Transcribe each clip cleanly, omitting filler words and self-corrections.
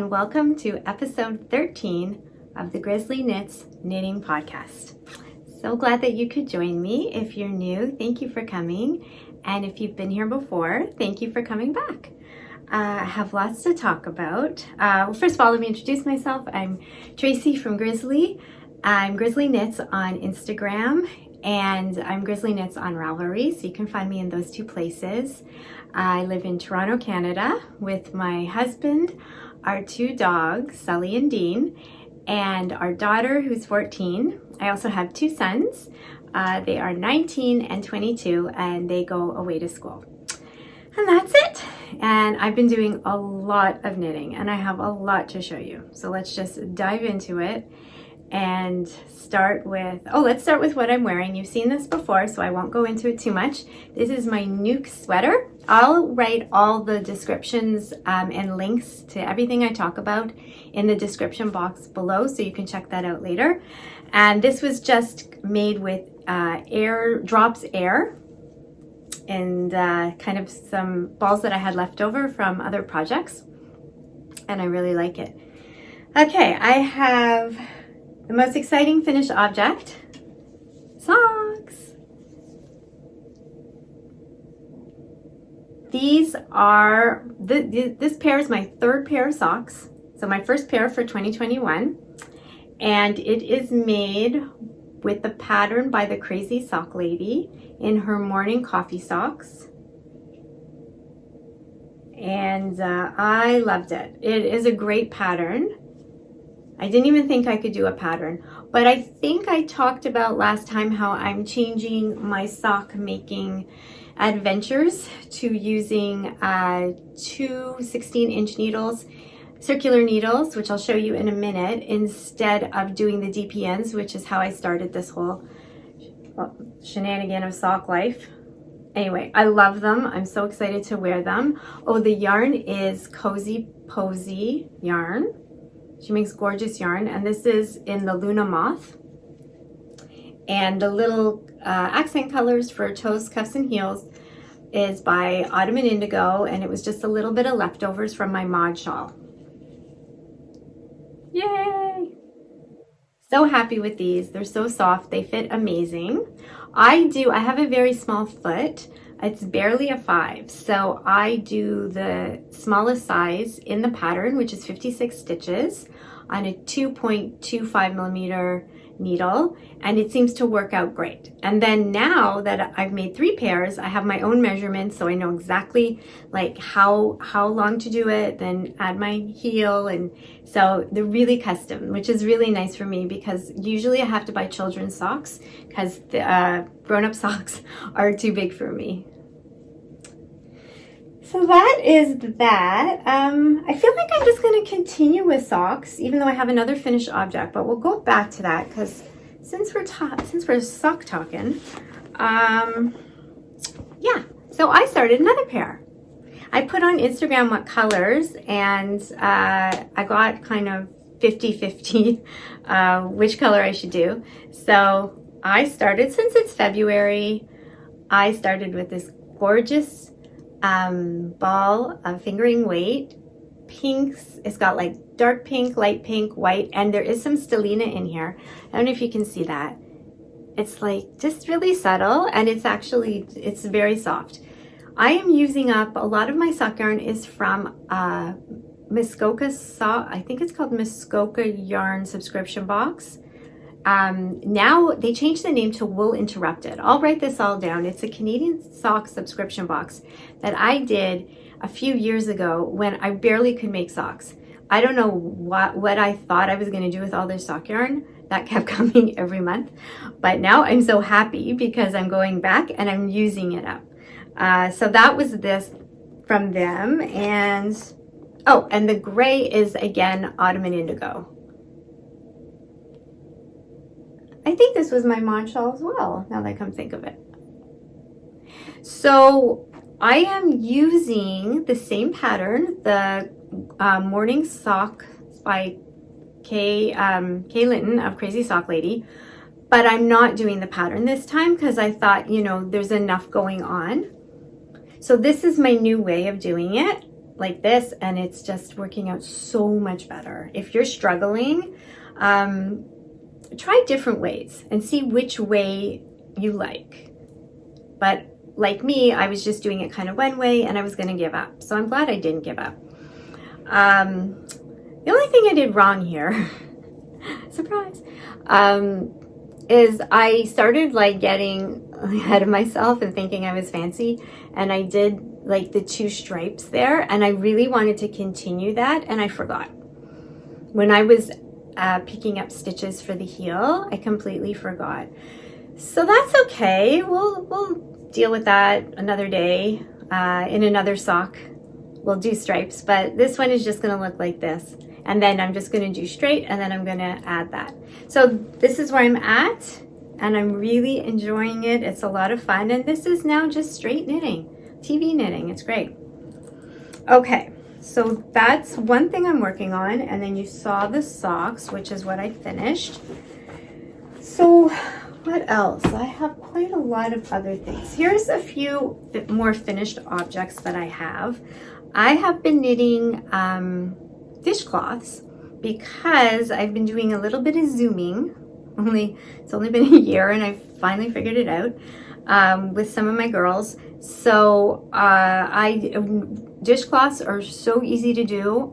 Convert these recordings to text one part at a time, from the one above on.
and welcome to episode 13 of the GrizzlieKnits Knitting Podcast. So glad that you could join me. If you're new, thank you for coming. And if you've been here before, thank you for coming back. I have lots to talk about. First of all, let me introduce myself. I'm Tracy from Grizzlie. I'm GrizzlieKnits on Instagram, and I'm GrizzlieKnits on Ravelry, so you can find me in those two places. I live in Toronto, Canada, with my husband, our two dogs, Sully and Dean, and our daughter, who's 14. I also have two sons. They are 19 and 22, and they go away to school. And that's it. And I've been doing a lot of knitting, and I have a lot to show you. So let's just dive into it and let's start with what I'm wearing. You've seen this before, so I won't go into it too much. This is my Nuke sweater. I'll write all the descriptions and links to everything I talk about in the description box below, so you can check that out later. And this was just made with drops air and kind of some balls that I had left over from other projects, and I really like it. Okay, I have the most exciting finished object, socks. These are, this pair is my third pair of socks. So my first pair for 2021. And it is made with the pattern by the Crazy Sock Lady in her morning coffee socks. And I loved it. It is a great pattern. I didn't even think I could do a pattern, but I think I talked about last time how I'm changing my sock making adventures to using two 16-inch needles, circular needles, which I'll show you in a minute, instead of doing the DPNs, which is how I started this whole shenanigan of sock life. Anyway, I love them. I'm so excited to wear them. Oh, the yarn is Cozy Posy yarn. She makes gorgeous yarn, and this is in the Luna Moth. And the little accent colors for toes, cuffs, and heels is by Autumn and Indigo, and it was just a little bit of leftovers from my mod shawl. Yay! So happy with these. They're so soft. They fit amazing. I have a very small foot. It's barely a 5, so I do the smallest size in the pattern, which is 56 stitches on a 2.25 millimeter needle, and it seems to work out great. And then now that I've made 3 pairs, I have my own measurements, so I know exactly like how long to do it, then add my heel, and so they're really custom, which is really nice for me because usually I have to buy children's socks because the grown-up socks are too big for me. So that is that. I feel like I'm just going to continue with socks, even though I have another finished object, but we'll go back to that because since we're sock talking, yeah. So I started another pair. I put on Instagram what colors, and I got kind of 50-50 which color I should do. So I started, since it's February, I started with this gorgeous ball of fingering weight pinks. It's got like dark pink, light pink, white, and there is some stellina in here. I don't know if you can see that. It's like just really subtle, and it's very soft. I am using up a lot of my sock yarn is from Muskoka sock. I think it's called Muskoka yarn subscription box. Now they changed the name to Wool Interrupted. I'll write this all down. It's a Canadian sock subscription box that I did a few years ago when I barely could make socks. I don't know what I thought I was going to do with all their sock yarn that kept coming every month, but now I'm so happy because I'm going back and I'm using it up. So that was this from them, and the gray is again Autumn and Indigo. I think this was my mod shawl as well, now that I come think of it. So I am using the same pattern, the Morning Sock by Kay Linton of Crazy Sock Lady, but I'm not doing the pattern this time because I thought, there's enough going on. So this is my new way of doing it. like this, and it's just working out so much better. If you're struggling, try different ways and see which way you like. But like me, I was just doing it kind of one way and I was going to give up. So I'm glad I didn't give up. The only thing I did wrong here, surprise, is I started like getting ahead of myself and thinking I was fancy, and I did like the 2 stripes there, and I really wanted to continue that, and I forgot. When I was picking up stitches for the heel, I completely forgot. So that's okay. We'll deal with that another day. In another sock, we'll do stripes, but this one is just going to look like this. And then I'm just going to do straight, and then I'm going to add that. So this is where I'm at, and I'm really enjoying it. It's a lot of fun, and this is now just straight knitting, TV knitting. It's great. Okay, so that's one thing I'm working on, and then you saw the socks, which is what I finished. So what else? I have quite a lot of other things. Here's a few more finished objects that I have. I have been knitting dishcloths because I've been doing a little bit of zooming. It's only been a year, and I've finally figured it out with some of my girls. So dishcloths are so easy to do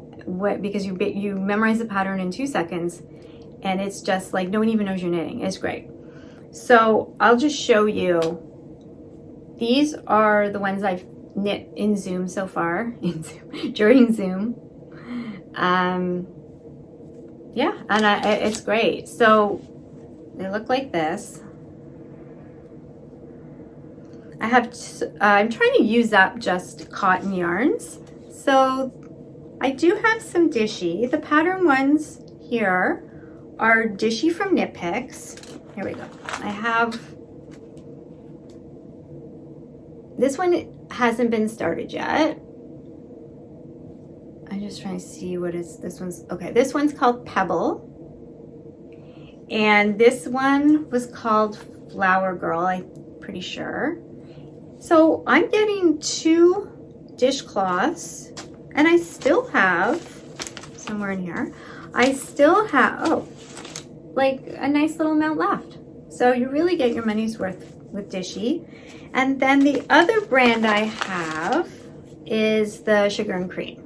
because you memorize the pattern in 2 seconds, and it's just like no one even knows you're knitting. It's great. So I'll just show you. These are the ones I've knit in Zoom so far, during Zoom. Yeah, and it's great. So they look like this. I'm trying to use up just cotton yarns. So I do have some Dishy. The pattern ones here are Dishy from Knit Picks. Here we go. I have, this one hasn't been started yet. I'm just trying to see what is this one's. Okay, this one's called Pebble, and this one was called Flower Girl, I'm pretty sure. So I'm getting 2 dishcloths, and I still have, somewhere in here, I still have, like a nice little amount left. So you really get your money's worth with Dishy. And then the other brand I have is the Sugar and Cream.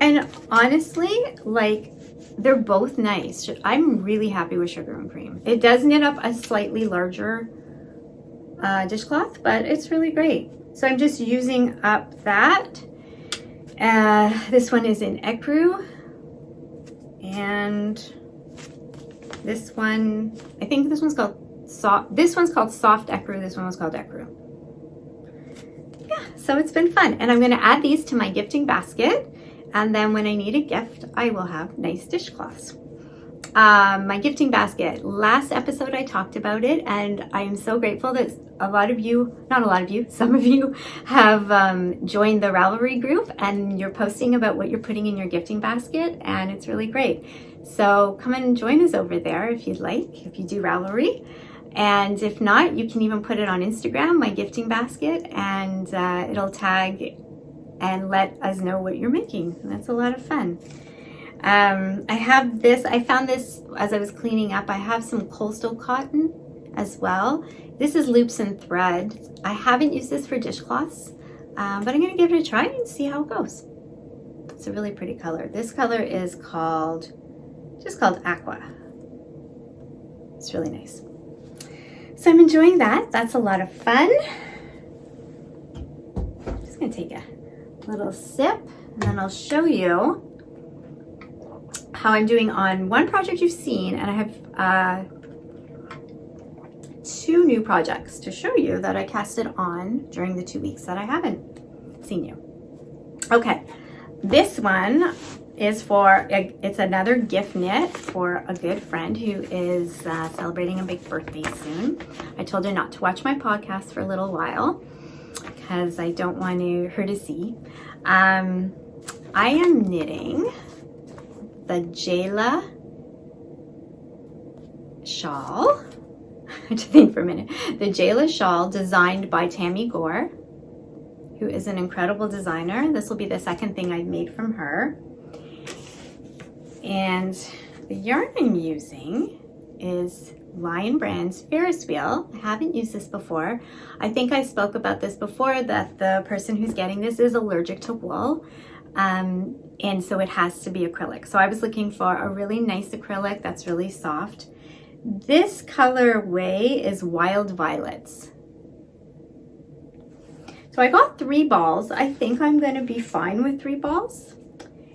And honestly, like, they're both nice. I'm really happy with Sugar and Cream. It does knit up a slightly larger dishcloth, but it's really great. So I'm just using up that. This one is in ecru, and this one, I think this one's called soft. This one's called soft ecru. This one was called ecru. Yeah, so it's been fun, and I'm going to add these to my gifting basket. And then when I need a gift, I will have nice dishcloths. My gifting basket, last episode I talked about it, and I am so grateful that a lot of you, not a lot of you, some of you have joined the Ravelry group, and you're posting about what you're putting in your gifting basket, and it's really great. So come and join us over there if you'd like, if you do Ravelry. And if not, you can even put it on Instagram, my gifting basket, and it'll tag and let us know what you're making. And that's a lot of fun. I have this, I found this as I was cleaning up. I have some coastal cotton as well. This is Loops and Thread. I haven't used this for dishcloths, but I'm going to give it a try and see how it goes. It's a really pretty color. This color is just called Aqua. It's really nice. So I'm enjoying that. That's a lot of fun. I'm just going to take a little sip, and then I'll show you how I'm doing on one project you've seen, and I have 2 new projects to show you that I casted on during the 2 weeks that I haven't seen you. Okay, this one is it's another gift knit for a good friend who is celebrating a big birthday soon. I told her not to watch my podcast for a little while because I don't want her to see. I am knitting the Jayla shawl. I have to think for a minute. The Jayla shawl designed by Tammy Gore. who is an incredible designer. This will be the second thing I've made from her. And the yarn I'm using is Lion Brand's Ferris Wheel. I haven't used this before. I think I spoke about this before, that the person who's getting this is allergic to wool. And so it has to be acrylic. So I was looking for a really nice acrylic that's really soft. This colorway is Wild Violets. So I got 3 balls. I think I'm going to be fine with 3 balls.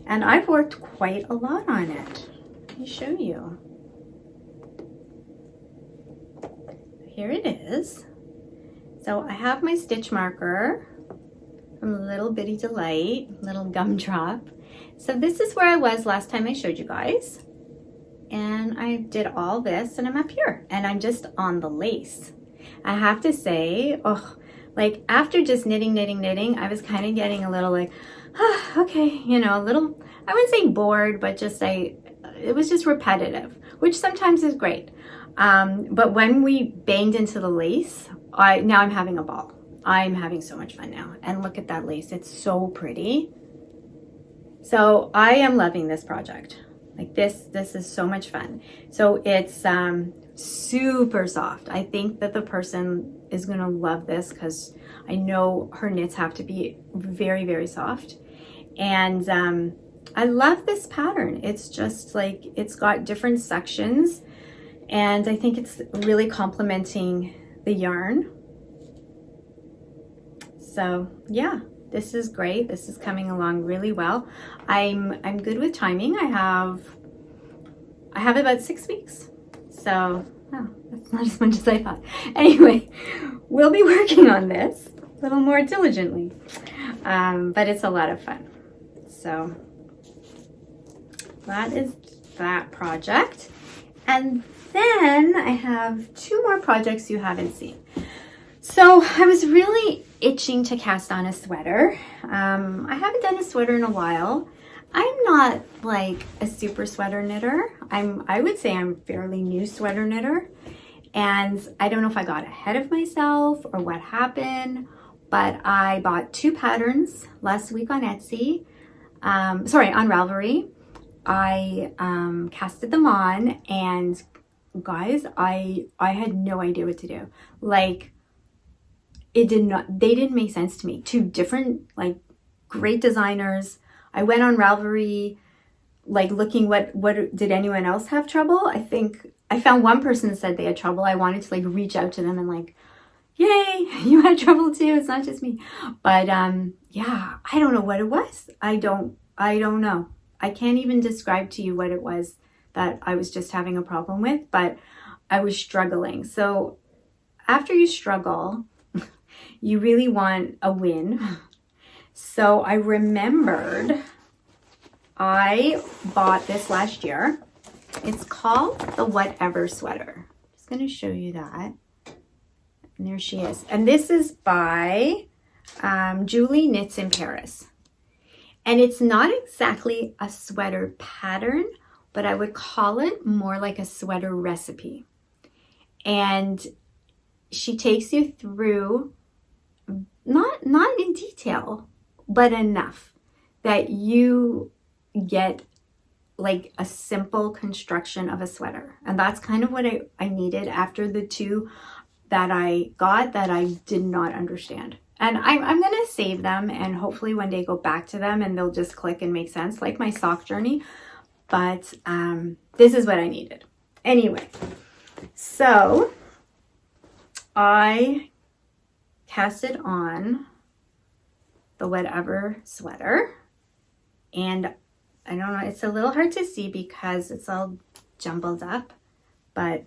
And I've worked quite a lot on it. Let me show you. Here it is. So I have my stitch marker from Little Bitty Delight, little gumdrop. So this is where I was last time I showed you guys. And I did all this and I'm up here and I'm just on the lace. I have to say, like after just knitting, I was kind of getting a little like, okay, you know, a little, I wouldn't say bored, but just it was just repetitive, which sometimes is great. But when we banged into the lace, now I'm having a ball. I'm having so much fun now. And look at that lace. It's so pretty. So I am loving this project. Like this is so much fun. So it's super soft. I think that the person is going to love this because I know her knits have to be very, very soft. And I love this pattern. It's just like, it's got different sections and I think it's really complementing the yarn. So yeah, this is great. This is coming along really well. I'm good with timing. I have about 6 weeks. So that's not as much as I thought. Anyway, we'll be working on this a little more diligently. But it's a lot of fun. So that is that project. And then I have 2 more projects you haven't seen. So I was really itching to cast on a sweater. I haven't done a sweater in a while. I'm not like a super sweater knitter. I would say I'm a fairly new sweater knitter. And I don't know if I got ahead of myself or what happened, but I bought 2 patterns last week on Etsy. On Ravelry. I casted them on and guys, I had no idea what to do. Like, they didn't make sense to me. 2 different, like, great designers. I went on Ravelry, like, looking what did anyone else have trouble? I think I found one person that said they had trouble. I wanted to, like, reach out to them and, like, yay, you had trouble too. It's not just me. But, yeah, I don't know what it was. I don't know. I can't even describe to you what it was that I was just having a problem with, but I was struggling. So after you struggle, you really want a win. So I remembered I bought this last year. It's called the Whatever Sweater. I'm just going to show you that. And there she is. And this is by Julie Knits in Paris. And it's not exactly a sweater pattern, but I would call it more like a sweater recipe. And she takes you through, not in detail, but enough that you get like a simple construction of a sweater. And that's kind of what I needed after the 2 that I got that I did not understand. And I'm going to save them and hopefully one day go back to them and they'll just click and make sense, like my sock journey. But this is what I needed. Anyway, so I casted on the Whatever sweater. And I don't know, it's a little hard to see because it's all jumbled up. But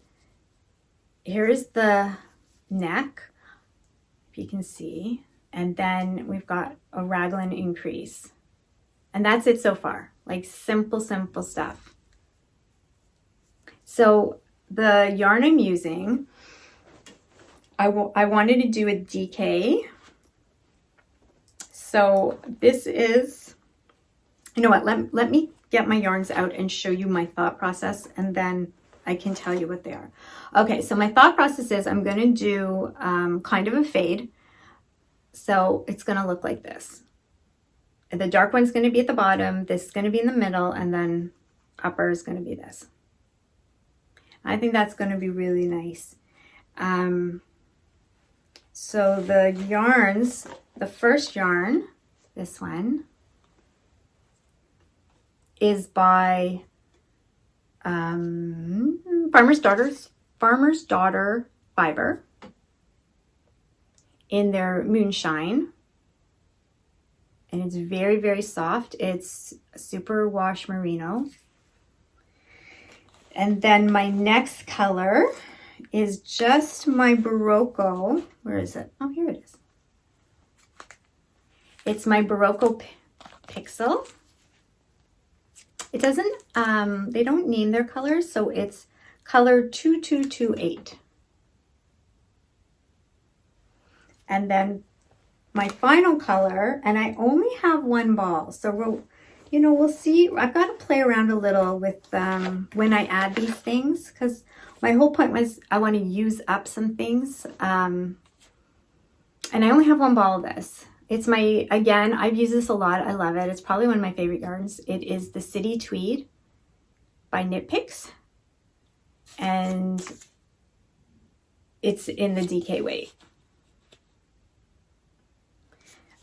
here's the neck, if you can see. And then we've got a raglan increase. And that's it so far. Like simple stuff. So the yarn I'm using, I wanted to do a DK. So this is, you know what, let me get my yarns out and show you my thought process and then I can tell you what they are. Okay, so my thought process is I'm going to do kind of a fade. So it's going to look like this. The dark one's going to be at the bottom, this is going to be in the middle, and then upper is going to be this. I think that's going to be really nice. So the yarns, the first yarn, this one, is by Farmer's Daughter Fiber in their Moonshine. And it's very, very soft. It's super wash merino. And then my next color is just my Barocco. Where is it? Oh, here it is. It's my Barocco Pixel. It doesn't, they don't name their colors, so it's color 2228. And then my final color, and I only have one ball, so we'll see. I've got to play around a little with when I add these things, because my whole point was I want to use up some things, and I only have one ball of this. It's again, I've used this a lot. I love it. It's probably one of my favorite yarns. It is the City Tweed by Knit Picks, and it's in the DK weight.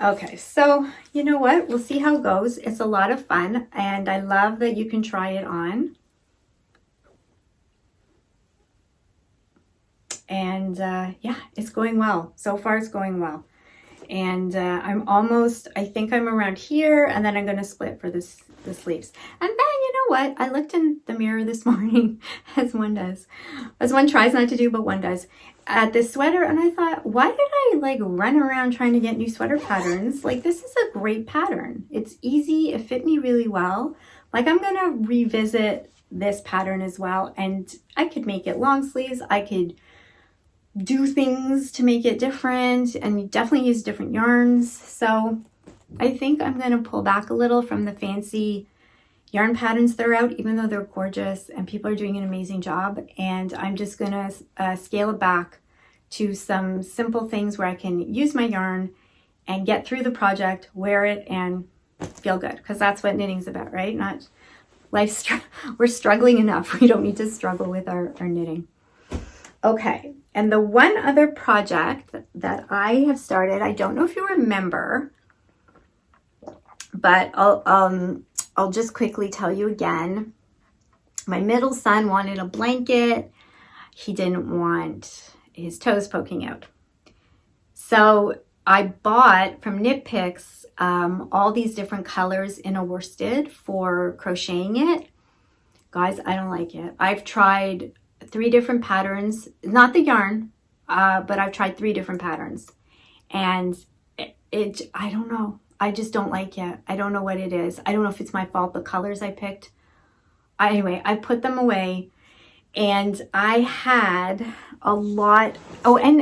Okay, so you know what? We'll see how it goes. It's a lot of fun, and I love that you can try it on. And yeah, it's going well. So far, it's going well. And I think I'm around here, and then I'm going to split for the sleeves. And then, you know what? I looked in the mirror this morning, as one does. As one tries not to do, but one does. At this sweater, and I thought, why did I run around trying to get new sweater patterns? This is a great pattern. It's easy. It fit me really well. I'm going to revisit this pattern as well, and I could make it long sleeves. I could do things to make it different, and definitely use different yarns. So I think I'm going to pull back a little from the fancy yarn patterns that are out, even though they're gorgeous and people are doing an amazing job. And I'm just going to scale it back to some simple things where I can use my yarn and get through the project, wear it, and feel good. Because that's what knitting's about, right? Not we're struggling enough. We don't need to struggle with our knitting. Okay, and the one other project that I have started, I don't know if you remember, but I'll just quickly tell you again. My middle son wanted a blanket. He didn't want his toes poking out. So I bought from Knit Picks all these different colors in a worsted for crocheting it. Guys, I don't like it. I've tried 3 different patterns, not the yarn, but I've tried 3 different patterns, and I don't know. I just don't like it. I don't know what it is. I don't know if it's my fault, the colors I picked. Anyway, I put them away, and I had a lot. Oh, and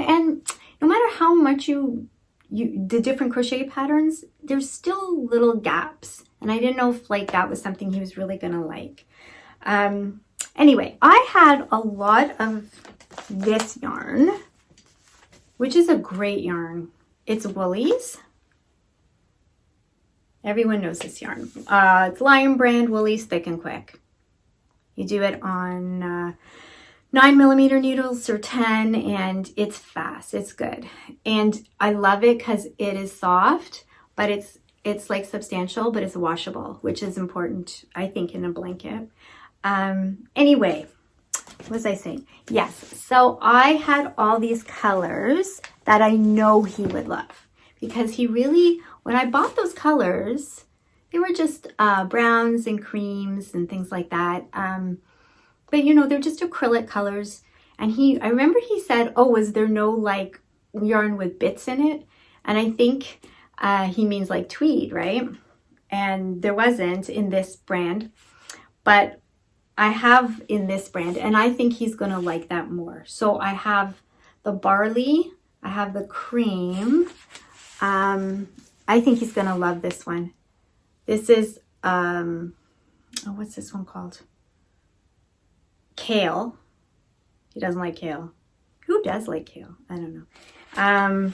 no matter how much the different crochet patterns, there's still little gaps, and I didn't know if that was something he was really gonna like. Anyway, I had a lot of this yarn, which is a great yarn. It's Woolies. Everyone knows this yarn. It's Lion Brand Woolies Thick and Quick. You do it on 9mm needles or 10, and it's fast. It's good. And I love it because it is soft, but it's substantial, but it's washable, which is important, I think, in a blanket. Anyway, what was I saying? Yes, so I had all these colors that I know he would love, because when I bought those colors, they were just browns and creams and things like that. But they're just acrylic colors. And I remember he said, oh, was there no yarn with bits in it? And I think he means tweed, right? And there wasn't in this brand, but I have in this brand, and I think he's going to like that more. So I have the barley, I have the cream. I think he's going to love this one. This is, what's this one called? Kale. He doesn't like kale. Who does like kale? I don't know.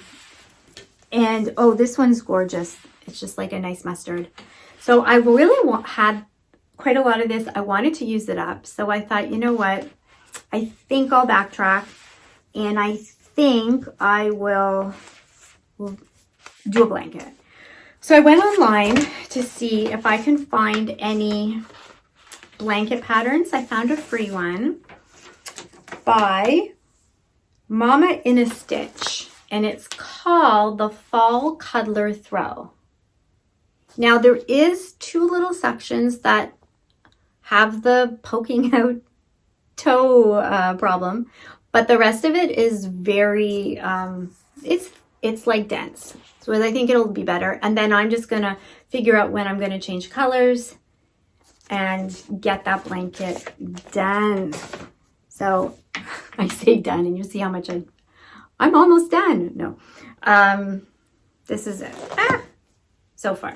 And oh, this one's gorgeous. It's just like a nice mustard. So I really had quite a lot of this. I wanted to use it up. So I thought, you know what? I think I'll backtrack, and I think I will do a blanket. So I went online to see if I can find any blanket patterns. I found a free one by Mama in a Stitch, and it's called the Fall Cuddler Throw. Now there is 2 little sections that have the poking out toe problem, but the rest of it is very it's like dense, so I think it'll be better. And then I'm just gonna figure out when I'm gonna change colors and get that blanket done. So I say done, and you see how much I'm almost done. No, this is it so far,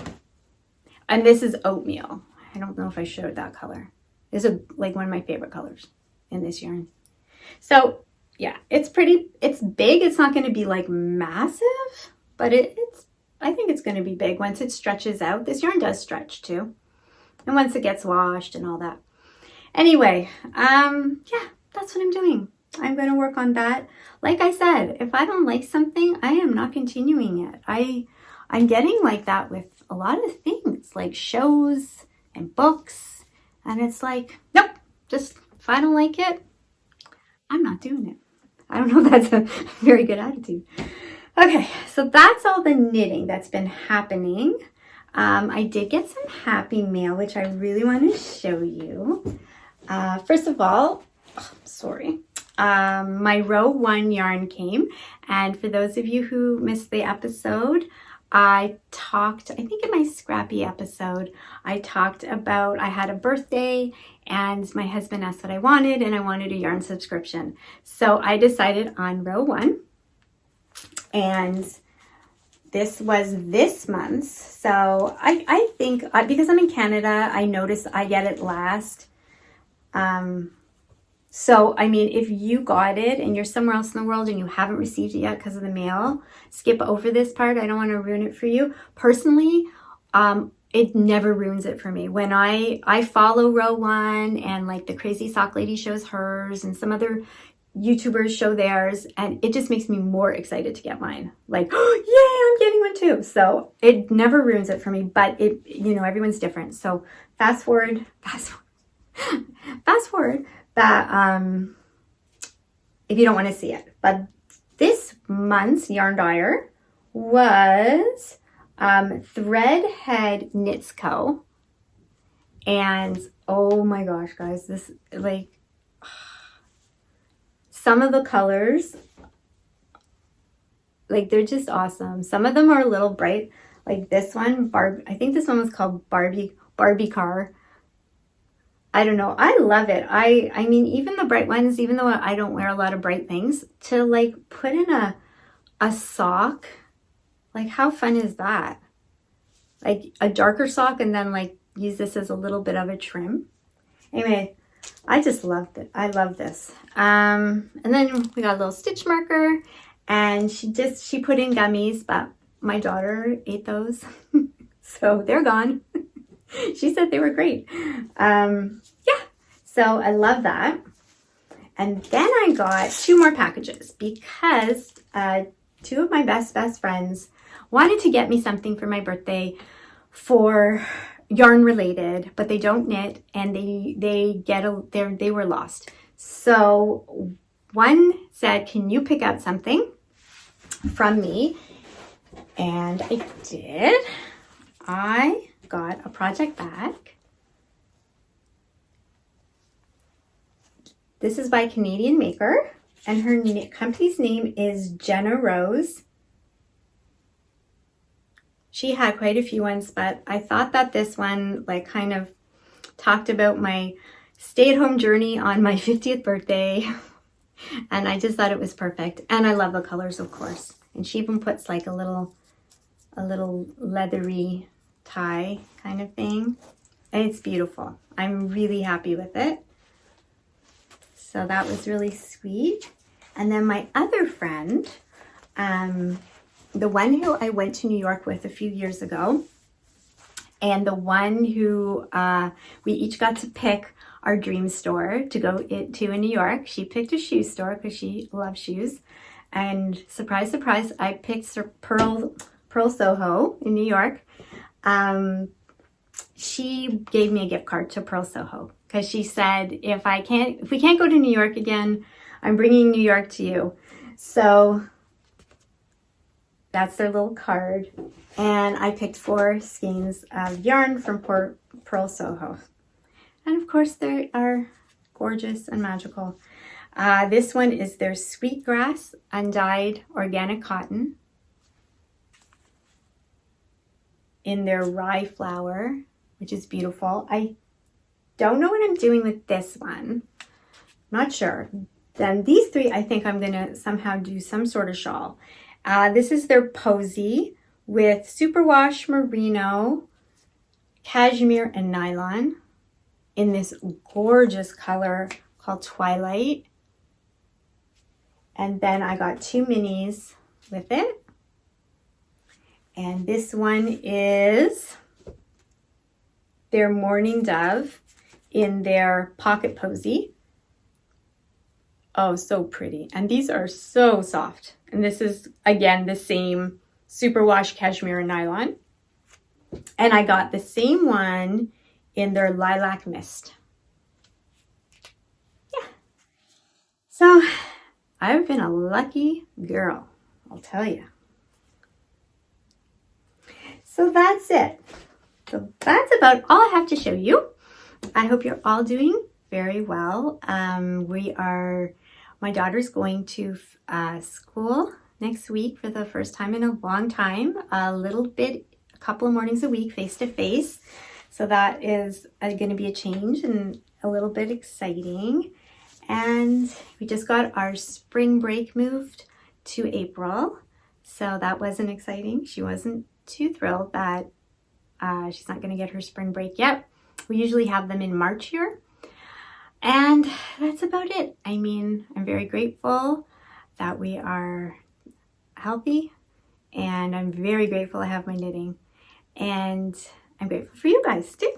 and this is oatmeal. I don't know if I showed that color. This is like one of my favorite colors in this yarn. So yeah, it's pretty, it's big. It's not going to be like massive, but I think it's going to be big once it stretches out. This yarn does stretch too. And once it gets washed and all that. Anyway, yeah, that's what I'm doing. I'm going to work on that. Like I said, if I don't like something, I am not continuing it. I'm getting like that with a lot of things, like shows and books. And it's like, nope, just if I don't like it, I'm not doing it. I don't know if that's a very good attitude. Okay, so that's all the knitting that's been happening. I did get some happy mail, which I really want to show you. First of all, sorry, my row 1 yarn came. And for those of you who missed the episode, I think in my scrappy episode, I talked about I had a birthday and my husband asked what I wanted, and I wanted a yarn subscription. So I decided on row 1, and this was this month's. So I think because I'm in Canada, I noticed I get it last. So, I mean, if you got it and you're somewhere else in the world and you haven't received it yet because of the mail, skip over this part. I don't want to ruin it for you. Personally, it never ruins it for me. When I follow row 1, and like the Crazy Sock Lady shows hers and some other YouTubers show theirs, and it just makes me more excited to get mine. Like, oh, yeah, I'm getting one too. So it never ruins it for me, but it, you know, everyone's different. So fast forward that if you don't want to see it. But this month's yarn dyer was Threadhead Knits Co. And oh my gosh, guys, this, like, some of the colors, like, they're just awesome. Some of them are a little bright, like this one, I think this one was called Barbie Car. I don't know. I love it. I mean, even the bright ones, even though I don't wear a lot of bright things, to like put in a sock, like how fun is that? Like a darker sock and then like use this as a little bit of a trim. Anyway, I just loved it. I love this. And then we got a little stitch marker, and she put in gummies, but my daughter ate those. So they're gone. She said they were great. Yeah, so I love that. And then I got 2 more packages because 2 of my best friends wanted to get me something for my birthday for yarn related, but they don't knit, and they were lost. So one said, can you pick out something from me? And I did. I got a project bag. This is by Canadian Maker, and her company's name is Jenna Rose. She had quite a few ones, but I thought that this one like kind of talked about my stay-at-home journey on my 50th birthday, and I just thought it was perfect. And I love the colors, of course. And she even puts like a little leathery tie kind of thing, and it's beautiful. I'm really happy with it. So that was really sweet. And then my other friend the one who I went to New York with a few years ago, and the one who we each got to pick our dream store to go to in New York. She picked a shoe store because she loves shoes. And surprise, surprise, I picked Pearl Soho in New York. She gave me a gift card to Pearl Soho because she said, if we can't go to New York again, I'm bringing New York to you. So that's their little card. And I picked 4 skeins of yarn from Pearl Soho. And of course, they are gorgeous and magical. This one is their Sweetgrass Undyed Organic Cotton in their Rye Flower, which is beautiful. I don't know what I'm doing with this one. Not sure. Then these 3, I think I'm going to somehow do some sort of shawl. This is their Posy with superwash merino, cashmere, and nylon in this gorgeous color called Twilight. And then I got 2 minis with it. And this one is their Morning Dove in their Pocket Posy. Oh, so pretty. And these are so soft. And this is, again, the same superwash cashmere and nylon. And I got the same one in their Lilac Mist. Yeah. So I've been a lucky girl, I'll tell you. So that's it. So that's about all I have to show you. I hope you're all doing very well. My daughter's going to school next week for the first time in a long time, a couple of mornings a week, face-to-face. So that is going to be a change and a little bit exciting. And we just got our spring break moved to April. So that wasn't exciting. She wasn't too thrilled that she's not going to get her spring break yet. We usually have them in March here. And that's about it. I mean, I'm very grateful that we are healthy, and I'm very grateful I have my knitting, and I'm grateful for you guys too.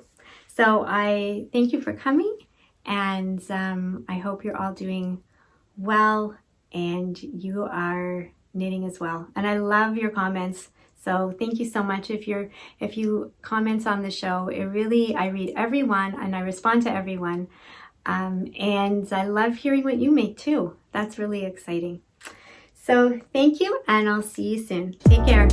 So I thank you for coming, and I hope you're all doing well and you are knitting as well. And I love your comments. So thank you so much if you comment on the show. I read everyone and I respond to everyone. And I love hearing what you make too. That's really exciting. So thank you, and I'll see you soon. Take care.